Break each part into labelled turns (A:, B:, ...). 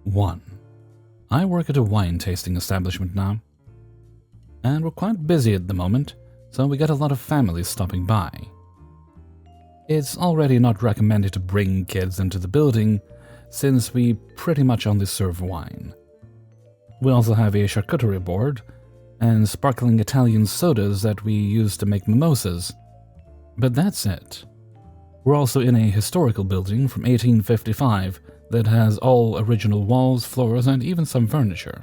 A: 1. I work at a wine tasting establishment now, and we're quite busy at the moment, so we get a lot of families stopping by. It's already not recommended to bring kids into the building, since we pretty much only serve wine. We also have a charcuterie board, and sparkling Italian sodas that we use to make mimosas. But that's it. We're also in a historical building from 1855 that has all original walls, floors, and even some furniture.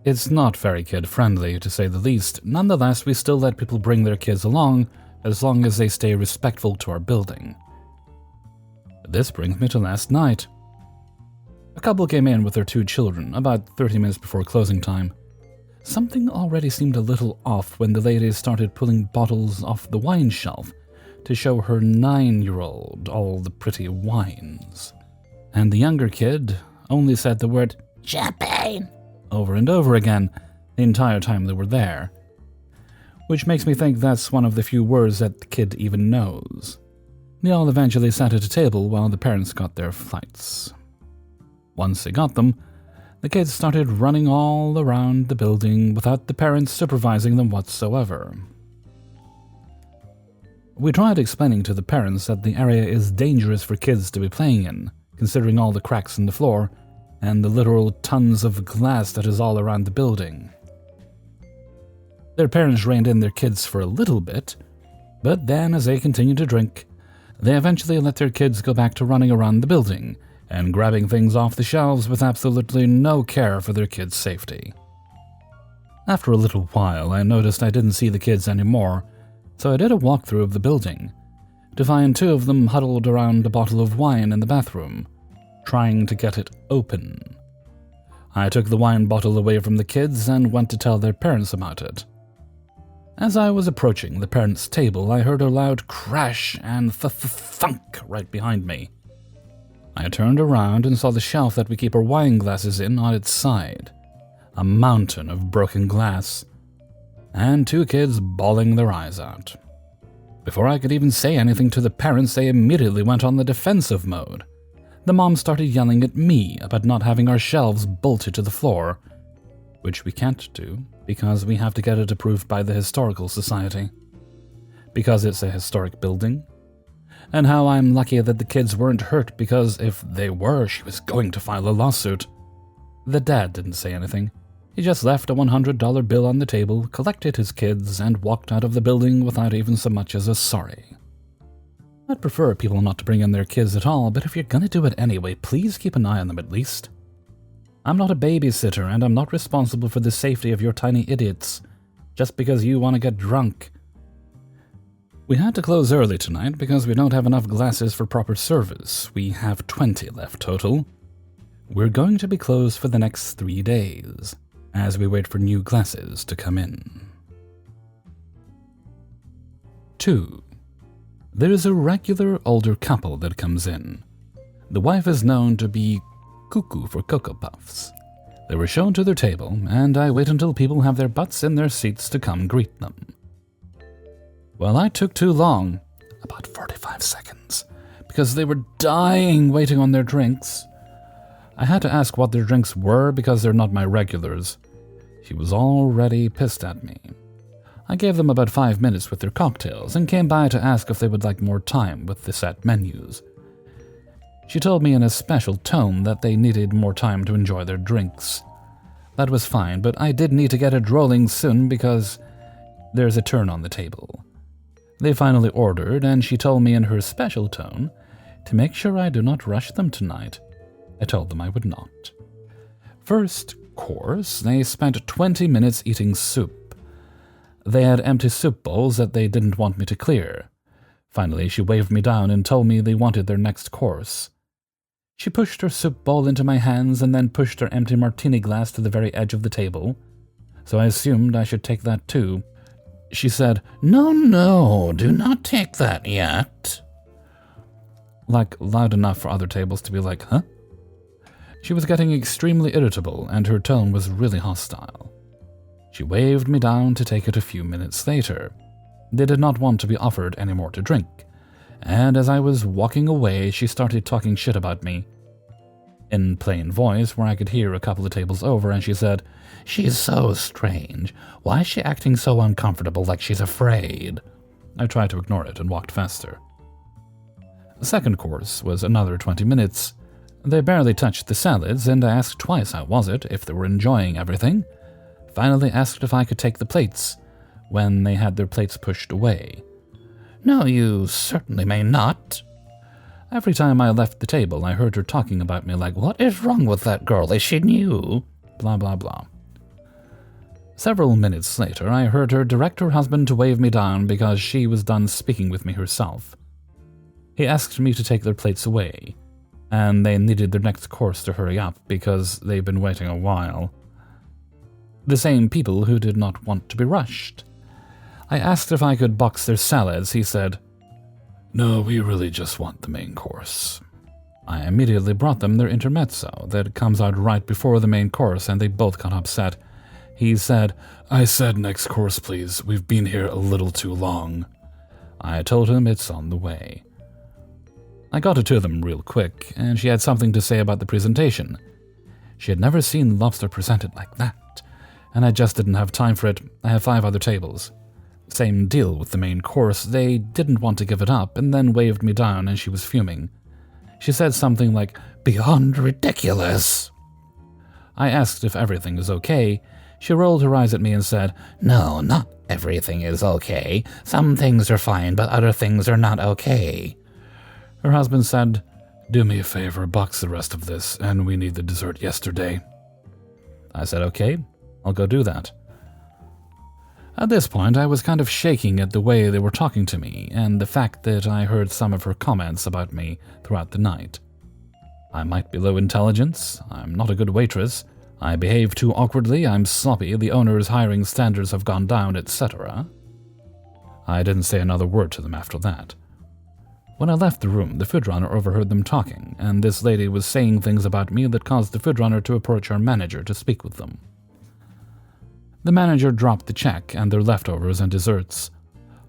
A: It's not very kid-friendly, to say the least. Nonetheless, we still let people bring their kids along, as long as they stay respectful to our building. This brings me to last night. A couple came in with their 2 children, about 30 minutes before closing time. Something already seemed a little off when the lady started pulling bottles off the wine shelf to show her 9-year-old all the pretty wines. And the younger kid only said the word champagne over and over again the entire time they were there, which makes me think that's one of the few words that the kid even knows. They all eventually sat at a table while the parents got their flights. Once they got them, the kids started running all around the building without the parents supervising them whatsoever. We tried explaining to the parents that the area is dangerous for kids to be playing in, considering all the cracks in the floor and the literal tons of glass that is all around the building. Their parents reined in their kids for a little bit, but then as they continued to drink, they eventually let their kids go back to running around the building and grabbing things off the shelves with absolutely no care for their kids' safety. After a little while, I noticed I didn't see the kids anymore, so I did a walkthrough of the building to find 2 of them huddled around a bottle of wine in the bathroom, trying to get it open. I took the wine bottle away from the kids and went to tell their parents about it. As I was approaching the parents' table, I heard a loud crash and thunk right behind me. I turned around and saw the shelf that we keep our wine glasses in on its side, a mountain of broken glass, and 2 kids bawling their eyes out. Before I could even say anything to the parents, they immediately went on the defensive mode. The mom started yelling at me about not having our shelves bolted to the floor, which we can't do because we have to get it approved by the Historical Society, because it's a historic building, and how I'm lucky that the kids weren't hurt because if they were, she was going to file a lawsuit. The dad didn't say anything. He just left a $100 bill on the table, collected his kids, and walked out of the building without even so much as a sorry. I'd prefer people not to bring in their kids at all, but if you're gonna do it anyway, please keep an eye on them at least. I'm not a babysitter, and I'm not responsible for the safety of your tiny idiots, just because you want to get drunk. We had to close early tonight because we don't have enough glasses for proper service. We have 20 left total. We're going to be closed for the next 3 days, as we wait for new glasses to come in. 2. There is a regular older couple that comes in. The wife is known to be cuckoo for Cocoa Puffs. They were shown to their table, and I wait until people have their butts in their seats to come greet them. Well, I took too long, about 45 seconds, because they were dying waiting on their drinks. I had to ask what their drinks were because they're not my regulars. She was already pissed at me. I gave them about 5 minutes with their cocktails and came by to ask if they would like more time with the set menus. She told me in a special tone that they needed more time to enjoy their drinks. That was fine, but I did need to get it rolling soon because there's a turn on the table. They finally ordered, and she told me in her special tone to make sure I do not rush them tonight. I told them I would not. First course, they spent 20 minutes eating soup. They had empty soup bowls that they didn't want me to clear. Finally, she waved me down and told me they wanted their next course. She pushed her soup bowl into my hands and then pushed her empty martini glass to the very edge of the table, so I assumed I should take that too. She said, No, do not take that yet." Like, loud enough for other tables to be like, huh? She was getting extremely irritable, and her tone was really hostile. She waved me down to take it a few minutes later. They did not want to be offered any more to drink, and as I was walking away, she started talking shit about me. in plain voice where I could hear a couple of tables over, and she said, "She's so strange. Why is she acting so uncomfortable, like she's afraid?" I tried to ignore it and walked faster. The second course was another 20 minutes. They barely touched the salads, and I asked twice how was it, if they were enjoying everything. Finally asked if I could take the plates, when they had their plates pushed away. "No, you certainly may not." Every time I left the table, I heard her talking about me like, "What is wrong with that girl? Is she new?" Blah, blah, blah. Several minutes later, I heard her direct her husband to wave me down because she was done speaking with me herself. He asked me to take their plates away, and they needed their next course to hurry up because they've been waiting a while. The same people who did not want to be rushed. I asked if I could box their salads. He said, "No, we really just want the main course." I immediately brought them their intermezzo that comes out right before the main course, and they both got upset. He said, "I said next course, please. We've been here a little too long." I told him it's on the way. I got it to them real quick, and she had something to say about the presentation. She had never seen lobster presented like that, and I just didn't have time for it. I have 5 other tables. Same deal with the main course. They didn't want to give it up, and then waved me down, and she was fuming. She said something like, "Beyond ridiculous." I asked if everything was okay. She rolled her eyes at me and said, "No, not everything is okay. Some things are fine, but other things are not okay." Her husband said, "Do me a favor, box the rest of this, and we need the dessert yesterday." I said, "Okay, I'll go do that." At this point, I was kind of shaking at the way they were talking to me, and the fact that I heard some of her comments about me throughout the night. I might be low intelligence, I'm not a good waitress, I behave too awkwardly, I'm sloppy, the owner's hiring standards have gone down, etc. I didn't say another word to them after that. When I left the room, the food runner overheard them talking, and this lady was saying things about me that caused the food runner to approach our manager to speak with them. The manager dropped the check and their leftovers and desserts.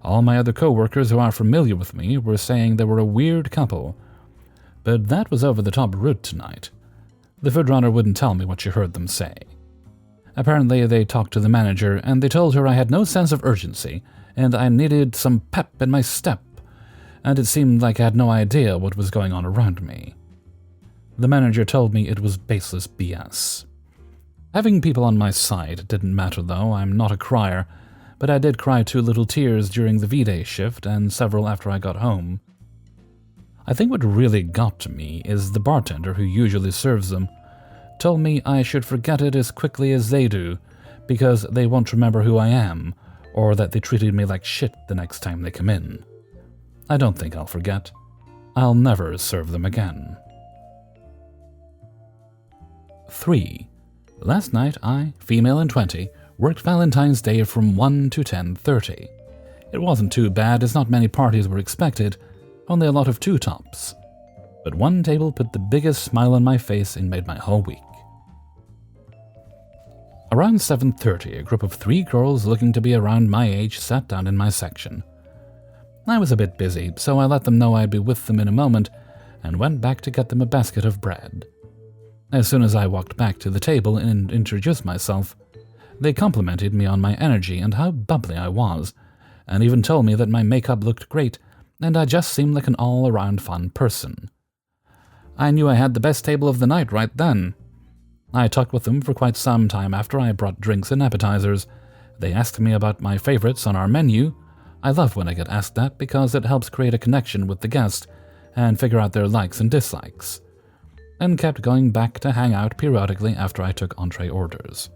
A: All my other co-workers who are familiar with me were saying they were a weird couple, but that was over the top rude tonight. The food runner wouldn't tell me what she heard them say. Apparently they talked to the manager and they told her I had no sense of urgency and I needed some pep in my step, and it seemed like I had no idea what was going on around me. The manager told me it was baseless BS. Having people on my side didn't matter though. I'm not a crier, but I did cry 2 little tears during the V-Day shift and several after I got home. I think what really got to me is the bartender who usually serves them told me I should forget it as quickly as they do because they won't remember who I am or that they treated me like shit the next time they come in. I don't think I'll forget. I'll never serve them again. 3. Last night I, female and 20, worked Valentine's Day from 1 to 10:30. It wasn't too bad as not many parties were expected, only a lot of 2-tops. But one table put the biggest smile on my face and made my whole week. Around 7:30, a group of 3 girls looking to be around my age sat down in my section. I was a bit busy, so I let them know I'd be with them in a moment and went back to get them a basket of bread. As soon as I walked back to the table and introduced myself, they complimented me on my energy and how bubbly I was, and even told me that my makeup looked great and I just seemed like an all-around fun person. I knew I had the best table of the night right then. I talked with them for quite some time after I brought drinks and appetizers. They asked me about my favorites on our menu. I love when I get asked that because it helps create a connection with the guest and figure out their likes and dislikes, and kept going back to hang out periodically after I took entree orders.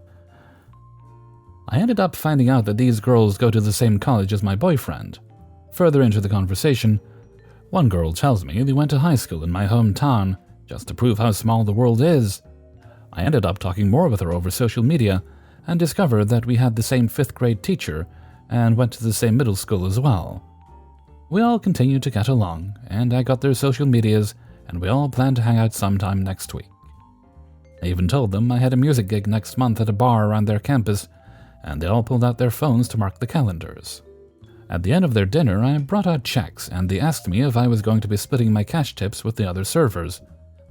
A: I ended up finding out that these girls go to the same college as my boyfriend. Further into the conversation, one girl tells me they went to high school in my hometown just to prove how small the world is. I ended up talking more with her over social media and discovered that we had the same 5th grade teacher and went to the same middle school as well. We all continued to get along, and I got their social medias, and we all planned to hang out sometime next week. I even told them I had a music gig next month at a bar around their campus, and they all pulled out their phones to mark the calendars. At the end of their dinner, I brought out checks, and they asked me if I was going to be splitting my cash tips with the other servers.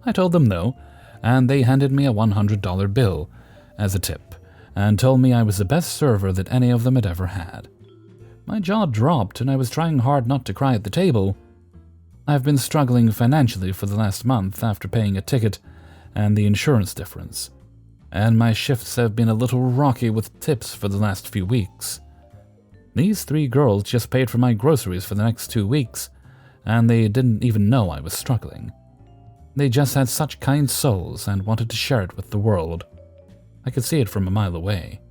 A: I told them no, and they handed me a $100 bill as a tip and told me I was the best server that any of them had ever had. My jaw dropped and I was trying hard not to cry at the table. I've been struggling financially for the last month after paying a ticket and the insurance difference, and my shifts have been a little rocky with tips for the last few weeks. These 3 girls just paid for my groceries for the next 2 weeks, and they didn't even know I was struggling. They just had such kind souls and wanted to share it with the world. I could see it from a mile away.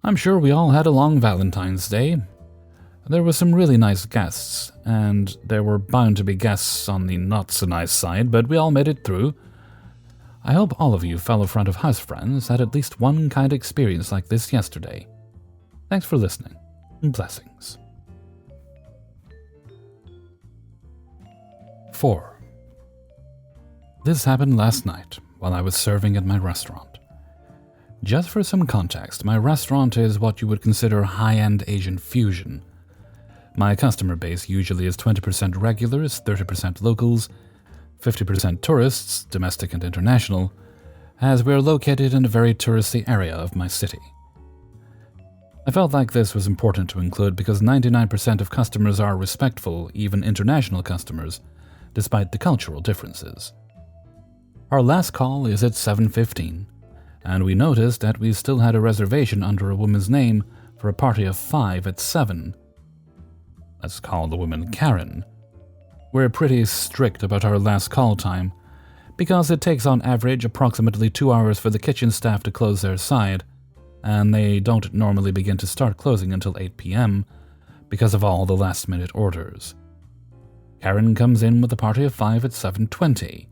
A: I'm sure we all had a long Valentine's Day. There were some really nice guests, and there were bound to be guests on the not-so-nice side, but we all made it through. I hope all of you fellow front-of-house friends had at least one kind experience like this yesterday. Thanks for listening, and blessings. 4. This happened last night while I was serving at my restaurant. Just for some context, my restaurant is what you would consider high-end Asian fusion. My customer base usually is 20% regulars, 30% locals, 50% tourists, domestic and international, as we are located in a very touristy area of my city. I felt like this was important to include because 99% of customers are respectful, even international customers, despite the cultural differences. Our last call is at 7:15, and we noticed that we still had a reservation under a woman's name for a party of 5 at 7. Let's call the woman Karen. We're pretty strict about our last call time, because it takes on average approximately 2 hours for the kitchen staff to close their side, and they don't normally begin to start closing until 8 p.m. because of all the last-minute orders. Karen comes in with a party of 5 at 7:20,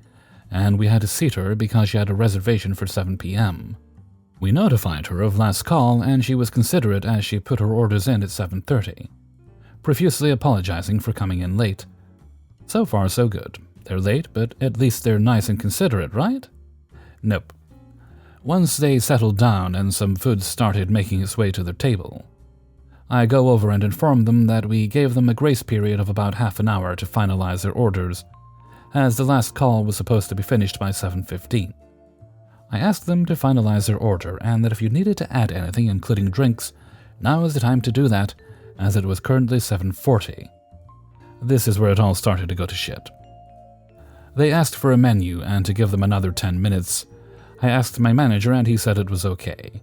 A: and we had to seat her because she had a reservation for 7 p.m. We notified her of last call, and she was considerate as she put her orders in at 7:30, profusely apologizing for coming in late. So far, so good. They're late, but at least they're nice and considerate, right? Nope. Once they settled down and some food started making its way to their table, I go over and inform them that we gave them a grace period of about half an hour to finalize their orders, as the last call was supposed to be finished by 7:15. I asked them to finalize their order, and that if you needed to add anything, including drinks, now is the time to do that, as it was currently 7:40. This is where it all started to go to shit. They asked for a menu and to give them another 10 minutes. I asked my manager and he said it was okay.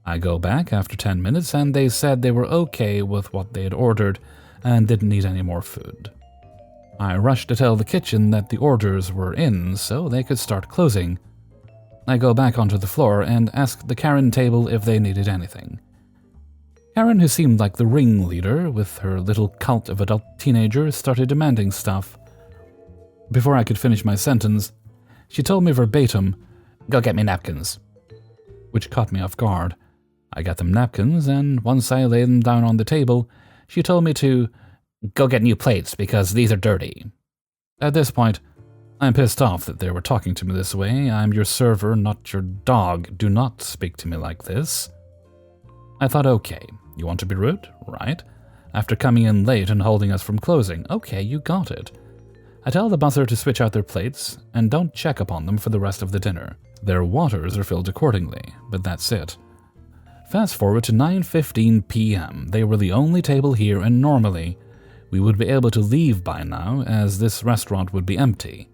A: I go back after 10 minutes and they said they were okay with what they had ordered and didn't need any more food. I rushed to tell the kitchen that the orders were in so they could start closing. I go back onto the floor and ask the Karen table if they needed anything. Karen, who seemed like the ringleader with her little cult of adult teenagers, started demanding stuff. Before I could finish my sentence, she told me verbatim, "Go get me napkins," which caught me off guard. I got them napkins, and once I laid them down on the table, she told me to go get new plates because these are dirty. At this point, I'm pissed off that they were talking to me this way. I'm your server, not your dog. Do not speak to me like this. I thought, okay, you want to be rude? Right. After coming in late and holding us from closing. Okay, you got it. I tell the buzzer to switch out their plates and don't check upon them for the rest of the dinner. Their waters are filled accordingly, but that's it. Fast forward to 9:15 p.m. They were the only table here, and normally we would be able to leave by now as this restaurant would be empty.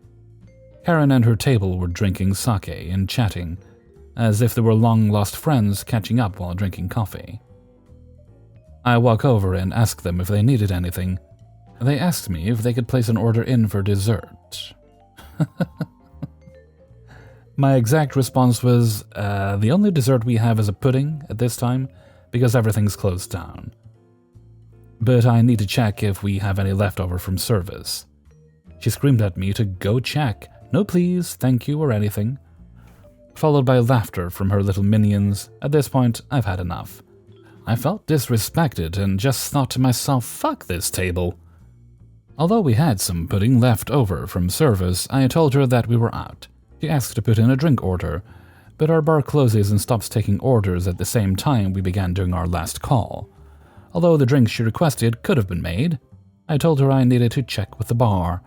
A: Karen and her table were drinking sake and chatting, as if they were long-lost friends catching up while drinking coffee. I walk over and ask them if they needed anything. They asked me if they could place an order in for dessert. My exact response was, the only dessert we have is a pudding at this time, because everything's closed down. But I need to check if we have any leftover from service. She screamed at me to go check. No please, thank you, or anything. Followed by laughter from her little minions. At this point, I've had enough. I felt disrespected and just thought to myself, fuck this table. Although we had some pudding left over from service, I told her that we were out. She asked to put in a drink order, but our bar closes and stops taking orders at the same time we began doing our last call. Although the drinks she requested could have been made, I told her I needed to check with the bar.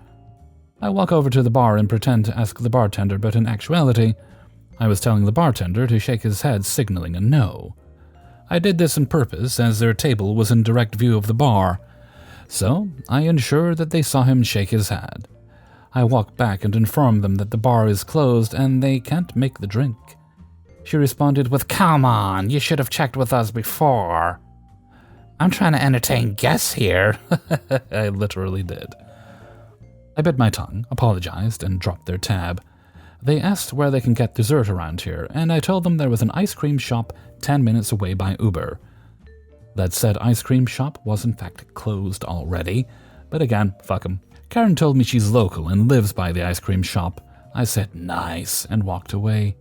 A: I walk over to the bar and pretend to ask the bartender, but in actuality, I was telling the bartender to shake his head, signaling a no. I did this on purpose, as their table was in direct view of the bar, so I ensured that they saw him shake his head. I walk back and inform them that the bar is closed and they can't make the drink. She responded with, "Come on, you should have checked with us before." "I'm trying to entertain guests here." I literally did. I bit my tongue, apologized, and dropped their tab. They asked where they can get dessert around here, and I told them there was an ice cream shop 10 minutes away by Uber. That said ice cream shop was in fact closed already, but again, fuck 'em. Karen told me she's local and lives by the ice cream shop. I said nice and walked away.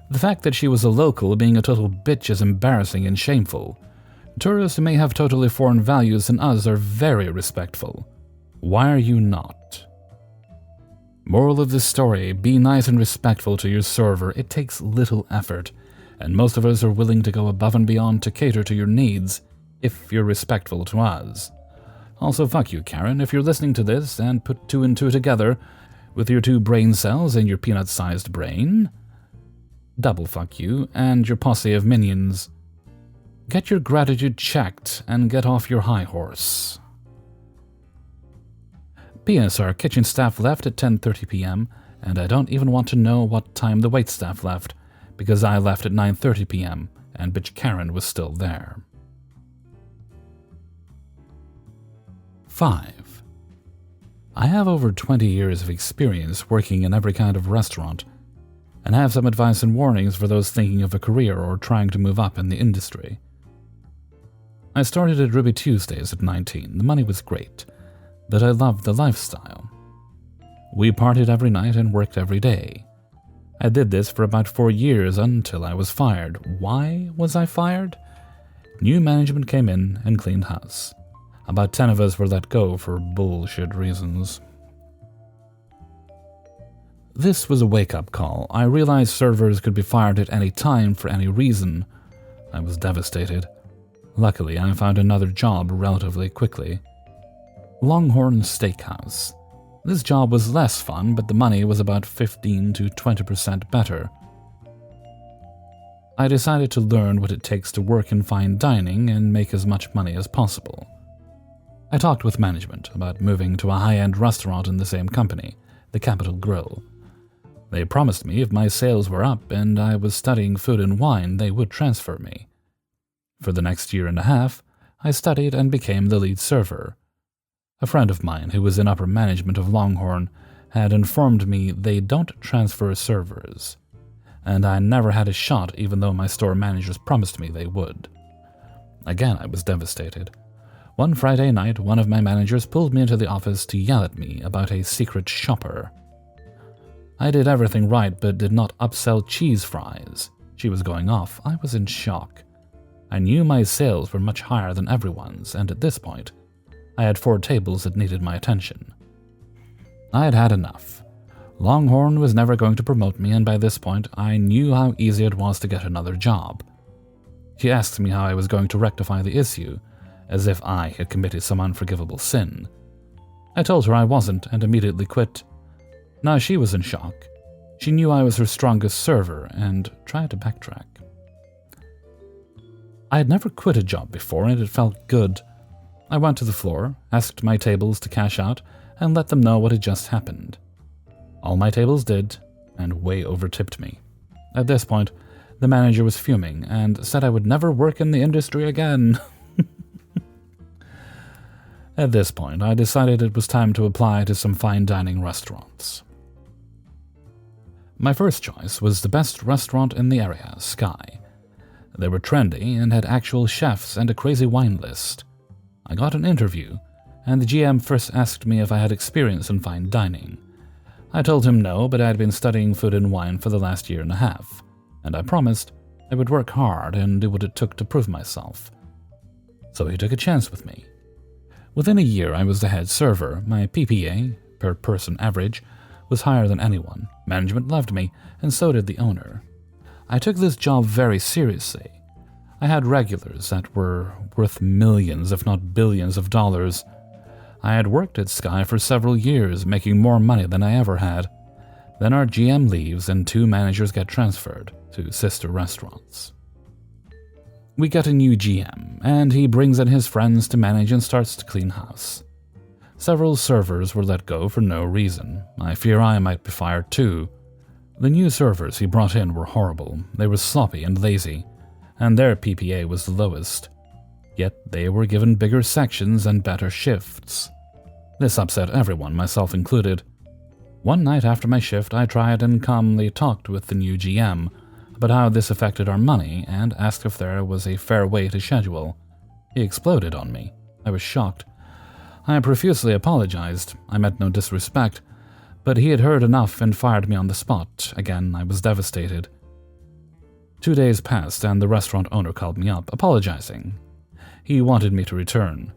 A: The fact that she was a local being a total bitch is embarrassing and shameful. Tourists who may have totally foreign values than us are very respectful. Why are you not? Moral of this story, be nice and respectful to your server. It takes little effort, and most of us are willing to go above and beyond to cater to your needs if you're respectful to us. Also, fuck you, Karen, if you're listening to this and put 2 and 2 together with your 2 brain cells and your peanut-sized brain. Double fuck you and your posse of minions. Get your gratitude checked and get off your high horse. P.S. Our kitchen staff left at 10:30 p.m. and I don't even want to know what time the waitstaff left, because I left at 9:30 p.m. and bitch Karen was still there. 5. I have over 20 years of experience working in every kind of restaurant, and have some advice and warnings for those thinking of a career or trying to move up in the industry. I started at Ruby Tuesdays at 19. The money was great, but I loved the lifestyle. We partied every night and worked every day. I did this for about 4 years until I was fired. Why was I fired? New management came in and cleaned house. About 10 of us were let go for bullshit reasons. This was a wake-up call. I realized servers could be fired at any time for any reason. I was devastated. Luckily, I found another job relatively quickly. Longhorn Steakhouse. This job was less fun, but the money was about 15 to 20% better. I decided to learn what it takes to work in fine dining and make as much money as possible. I talked with management about moving to a high-end restaurant in the same company, the Capitol Grill. They promised me if my sales were up and I was studying food and wine, they would transfer me. For the next year and a half, I studied and became the lead server. A friend of mine who was in upper management of Longhorn had informed me they don't transfer servers, and I never had a shot even though my store managers promised me they would. Again, I was devastated. One Friday night, one of my managers pulled me into the office to yell at me about a secret shopper. I did everything right but did not upsell cheese fries. She was going off. I was in shock. I knew my sales were much higher than everyone's, and at this point, I had 4 tables that needed my attention. I had had enough. Longhorn was never going to promote me, and by this point, I knew how easy it was to get another job. She asked me how I was going to rectify the issue, as if I had committed some unforgivable sin. I told her I wasn't and immediately quit. Now she was in shock. She knew I was her strongest server and tried to backtrack. I had never quit a job before and it felt good. I went to the floor, asked my tables to cash out, and let them know what had just happened. All my tables did, and way overtipped me. At this point, the manager was fuming and said I would never work in the industry again. At this point, I decided it was time to apply to some fine dining restaurants. My first choice was the best restaurant in the area, Sky. They were trendy and had actual chefs and a crazy wine list. I got an interview, and the GM first asked me if I had experience in fine dining. I told him no, but I had been studying food and wine for the last year and a half, and I promised I would work hard and do what it took to prove myself. So he took a chance with me. Within a year, I was the head server. My PPA, per person average, was higher than anyone. Management loved me, and so did the owner. I took this job very seriously. I had regulars that were worth millions, if not billions of dollars. I had worked at Sky for several years, making more money than I ever had. Then our GM leaves and 2 managers get transferred to sister restaurants. We get a new GM, and he brings in his friends to manage and starts to clean house. Several servers were let go for no reason. I fear I might be fired too. The new servers he brought in were horrible. They were sloppy and lazy, and their PPA was the lowest. Yet they were given bigger sections and better shifts. This upset everyone, myself included. One night after my shift, I tried and calmly talked with the new GM about how this affected our money and asked if there was a fair way to schedule. He exploded on me. I was shocked. I profusely apologized. I meant no disrespect, but he had heard enough and fired me on the spot. Again, I was devastated. 2 days passed and the restaurant owner called me up, apologizing. He wanted me to return.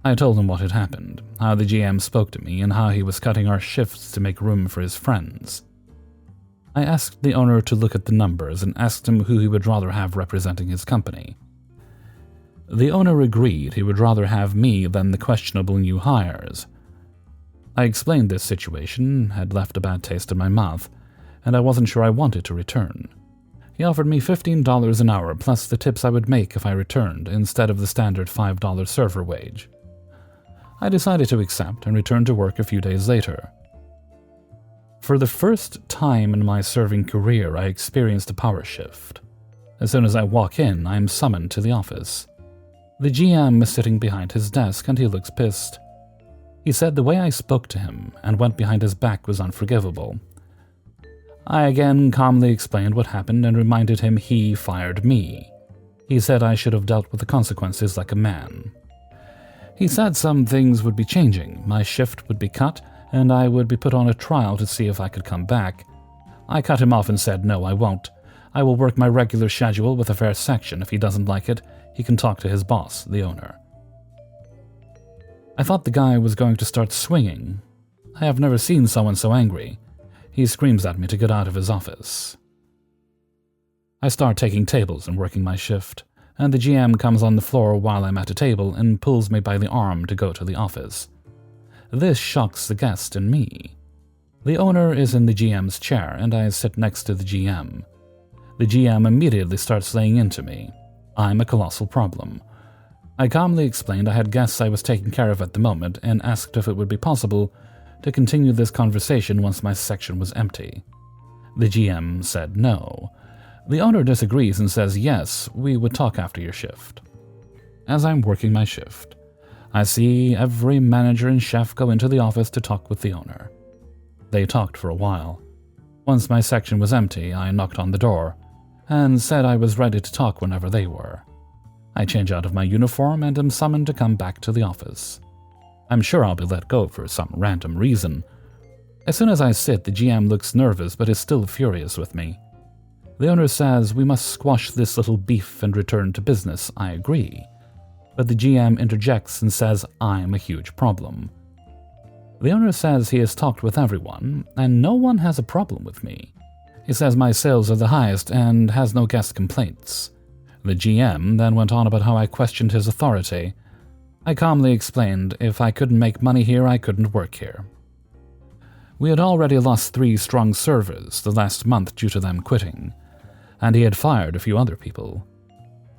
A: I told him what had happened, how the GM spoke to me, and how he was cutting our shifts to make room for his friends. I asked the owner to look at the numbers and asked him who he would rather have representing his company. The owner agreed he would rather have me than the questionable new hires. I explained this situation had left a bad taste in my mouth, and I wasn't sure I wanted to return. He offered me $15 an hour plus the tips I would make if I returned, instead of the standard $5 server wage. I decided to accept and returned to work a few days later. For the first time in my serving career, I experienced a power shift. As soon as I walk in, I am summoned to the office. The GM is sitting behind his desk and he looks pissed. He said the way I spoke to him and went behind his back was unforgivable. I again calmly explained what happened and reminded him he fired me. He said I should have dealt with the consequences like a man. He said some things would be changing, my shift would be cut, and I would be put on a trial to see if I could come back. I cut him off and said, no, I won't. I will work my regular schedule with a fair section. If he doesn't like it, he can talk to his boss, the owner. I thought the guy was going to start swinging. I have never seen someone so angry. He screams at me to get out of his office. I start taking tables and working my shift, and the GM comes on the floor while I'm at a table and pulls me by the arm to go to the office. This shocks the guest and me. The owner is in the GM's chair, and I sit next to the GM. The GM immediately starts laying into me. I'm a colossal problem. I calmly explained I had guests I was taking care of at the moment and asked if it would be possible to continue this conversation once my section was empty. The GM said no. The owner disagrees and says yes, we would talk after your shift. As I'm working my shift, I see every manager and chef go into the office to talk with the owner. They talked for a while. Once my section was empty, I knocked on the door and said I was ready to talk whenever they were. I change out of my uniform and am summoned to come back to the office. I'm sure I'll be let go for some random reason. As soon as I sit, the GM looks nervous but is still furious with me. The owner says we must squash this little beef and return to business. I agree. But the GM interjects and says I'm a huge problem. The owner says he has talked with everyone, and no one has a problem with me. He says my sales are the highest and has no guest complaints. The GM then went on about how I questioned his authority. I calmly explained if I couldn't make money here, I couldn't work here. We had already lost 3 strong servers the last month due to them quitting, and he had fired a few other people.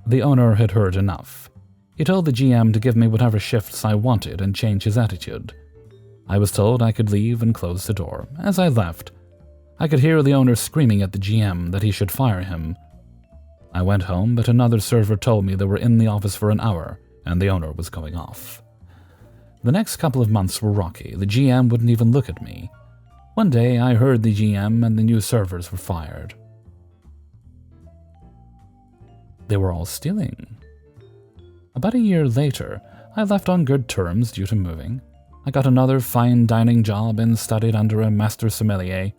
A: The owner had heard enough. He told the GM to give me whatever shifts I wanted and change his attitude. I was told I could leave and close the door. As I left, I could hear the owner screaming at the GM that he should fire him. I went home, but another server told me they were in the office for an hour and the owner was going off. The next couple of months were rocky. The GM wouldn't even look at me. One day, I heard the GM and the new servers were fired. They were all stealing. About a year later, I left on good terms due to moving. I got another fine dining job and studied under a master sommelier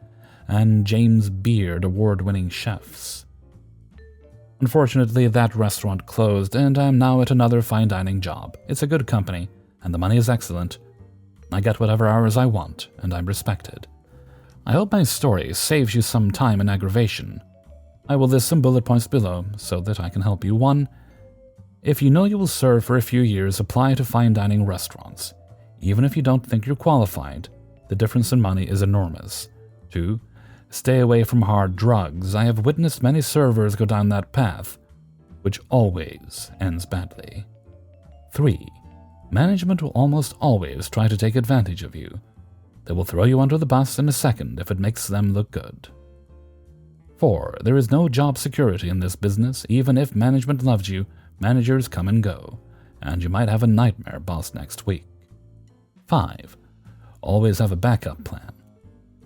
A: and James Beard award-winning chefs. Unfortunately, that restaurant closed, and I'm now at another fine dining job. It's a good company, and the money is excellent. I get whatever hours I want, and I'm respected. I hope my story saves you some time and aggravation. I will list some bullet points below so that I can help you. 1. If you know you will serve for a few years, apply to fine dining restaurants. Even if you don't think you're qualified, the difference in money is enormous. 2. Stay away from hard drugs. I have witnessed many servers go down that path, which always ends badly. 3. Management will almost always try to take advantage of you. They will throw you under the bus in a second if it makes them look good. 4. There is no job security in this business. Even if management loves you, managers come and go, and you might have a nightmare boss next week. 5. Always have a backup plan.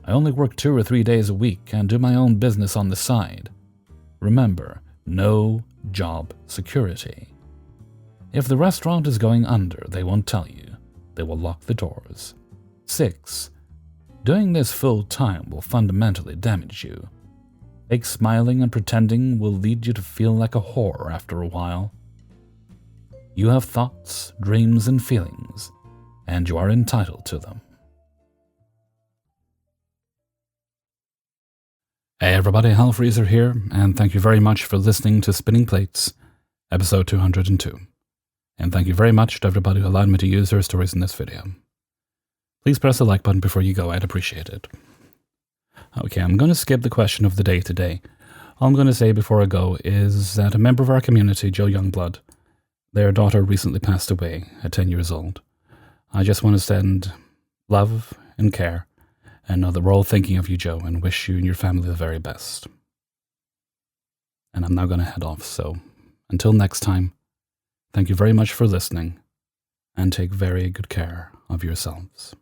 A: I only work 2 or 3 days a week and do my own business on the side. Remember, no job security. If the restaurant is going under, they won't tell you. They will lock the doors. 6. Doing this full time will fundamentally damage you. Fake smiling and pretending will lead you to feel like a whore after a while. You have thoughts, dreams, and feelings, and you are entitled to them. Hey everybody, Hellfreezer here, and thank you very much for listening to Spinning Plates, episode 202. And thank you very much to everybody who allowed me to use their stories in this video. Please press the like button before you go, I'd appreciate it. Okay, I'm going to skip the question of the day today. All I'm going to say before I go is that a member of our community, Joe Youngblood, their daughter recently passed away at 10 years old. I just want to send love and care and know that we're all thinking of you, Joe, and wish you and your family the very best. And I'm now going to head off, so until next time, thank you very much for listening, and take very good care of yourselves.